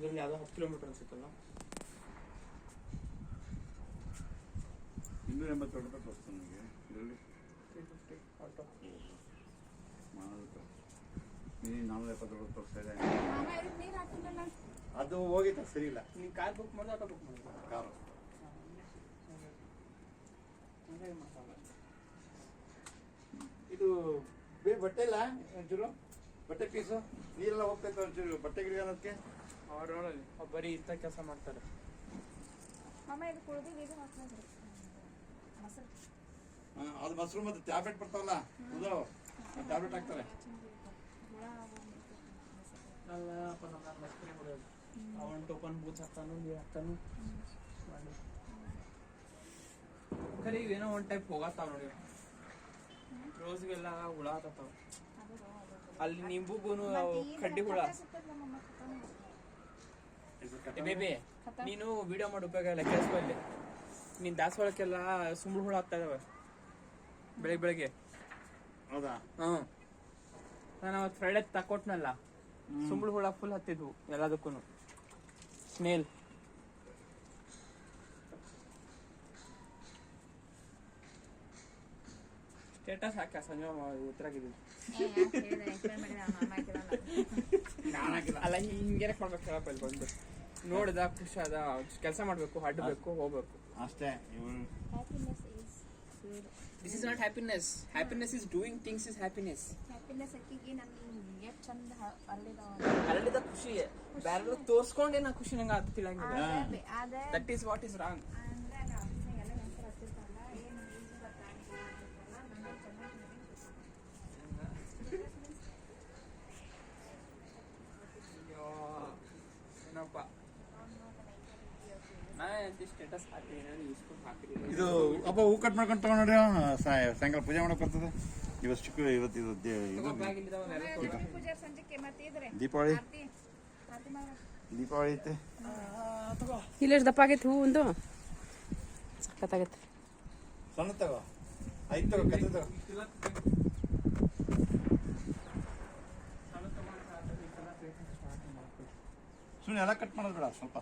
ಇದರಲ್ಲಿ ಯಾವುದೋ 10 ಕಿಲೋಮೀಟರ್ ಅನ್ಸುತ್ತಲ್ಲ. 280 ರೂಪಾಯಿ ತೋರಿಸ್ತು ನನಗೆ ಇದರಲ್ಲಿ 350 ಆಟೋ. ನೀನು 470 ರೂಪಾಯಿ ತೋರಿಸ್ತಾ ಇದೆ. ಮಾಮ ಇದಕ್ಕೆ ನೀರು ಹಾಕಿಲ್ಲ. ಅದು ಹೋಗಿತ್ತ ಸರಿ ಇಲ್ಲ. ನೀವು ಕಾರ್ ಬುಕ್ ಮಾಡಿದ್ರೆ ಆಟೋ ಬುಕ್ ಮಾಡಿದ್ರೆ ಕಾರು ಇದು ಬಟ್ಟೆ ಇಲ್ಲ ಒಂಚೂರು ಬಟ್ಟೆ ಪೀಸು ನೀರೆಲ್ಲ ಹೋಗ್ತೈತೆ ಒಂಚೂರು ಬಟ್ಟೆ ಗಿಡ ಅನ್ನೋದಕ್ಕೆ ಅವ್ರು ನೋಡಲಿ ಬರೀ ಇಂಥ ಕೆಲಸ ಮಾಡ್ತಾರೆ. ಮಾಮ ಇದು ಕುಳ್ದು ಇದು ಹಾಕ್ತಾರೆ ಮೊಸರು. ಅದು ಮೊಸರು ಮತ್ತು ಟ್ಯಾಬ್ಲೆಟ್ ಬರ್ತಾವಲ್ಲ ಅದು ಟ್ಯಾಬ್ಲೆಟ್ ಹಾಕ್ತಾರೆ. ಅಲ್ಲ ಅಪ್ಪ ನಮ್ಮ ಮಸ್ತಿನೇ ಬಿಡೋದು. ಅವನು ಟೋಪನ್ ಬೂಚ್ ಹಾಕ್ತಾನು ನೀರು ಹಾಕ್ತಾನು ಮಾಡಿ ಖರೀ ಏನೋ ಒಂದು ಟೈಪ್ ಹೋಗತ್ತಾವ ನೋಡಿ. ರೋಸ್ಗೆಲ್ಲ ಹುಳ ಆತತ್ತಾವ ಅಲ್ಲಿ. ನಿಂಬುಗೂನು ಕಡ್ಡಿ ಹುಳ. ಬೇಬಿ ನೀನು ವಿಡಿಯೋ ಮಾಡಿ ಉಪಯೋಗ ಇಲ್ಲ. ಕೆಲಸದಲ್ಲಿ ನೀನು ದಾಸವಾಳಕ್ಕೆಲ್ಲ ಸುಂಬಳ ಹುಳ ಆಗ್ತಾ ಇದಾವೆ ಬೆಳಗ್ಗೆ. ಹೌದಾ? ಹ್ಞೂ ನಾನು ಅವತ್ತು ಫ್ರೈಡೆ ತಕೊಟ್ನಲ್ಲ, ಸುಂಬಳ ಹುಳ ಫುಲ್ ಹತ್ತಿದ್ವು ಎಲ್ಲದಕ್ಕೂ. ಸ್ನೇಲ್ ಸ್ಟೇಟಸ್ ಹಾಕ ಸಂಜೆ ಉತ್ತರಾಗಿದ್ದೀವಿ. ಅಲ್ಲ ಹಿಂಗೇನಕ್ಕೆ ಮಾಡ್ಬೇಕು ಹೇಳಪ್ಪ. ಇಲ್ಲಿ ಬಂದು ನೋಡ್ದ ಖುಷಿ ಅದ, ಕೆಲಸ ಮಾಡ್ಬೇಕು, ಅಡ್ಬೇಕು, ಹೋಗ್ಬೇಕು ಅಷ್ಟೇ. This is not happiness. Happiness is doing things is happiness. Happiness ಅಕ್ಕಿಗೆ ನಮ್ಗೆ ಎಷ್ಟು ಚಂದ ಅರಳಿದ ಖುಷಿ ಬೇರೆ ತೋರ್ಸ್ಕೊಂಡೆ ನಾ ಖುಷಿ ನಂಗೆ ಅದು ತಿಳಂಗಿಲ್ಲ. That is what is wrong. ಏನಪ್ಪ ನಾ ಸ್ಟೇಟಸ್ ಹಾಕಿ ಯೂಸ್ಫುಲ್ ಹಾಕಿರಿ. ಇದು ಅಪ್ಪ ಹೂ ಕಟ್ ಮಾಡ್ಕೊಂಡು ತಗೊಂಡ್ರಿ ಸಾಯಂಕಾಲ ಪೂಜೆ ಮಾಡಕ್ ಬರ್ತದೆ. ಇವತ್ತು ಇದು ದೀಪಾವಳಿ ಐತೆ. ಇಲ್ಲ ದಪ್ಪ ಆಗೈತಿ ಹೂ ಒಂದು ಸಖತ್ತಾಗೈತಿ. ಸಣ್ಣ ತಗೋ, 5 ತಗೋ, ಕತ್ತೆ ತಗೋ. ಸುಮ್ಮನೆ ಎಲ್ಲ ಕಟ್ ಮಾಡೋದು ಬೇಡ, ಸ್ವಲ್ಪ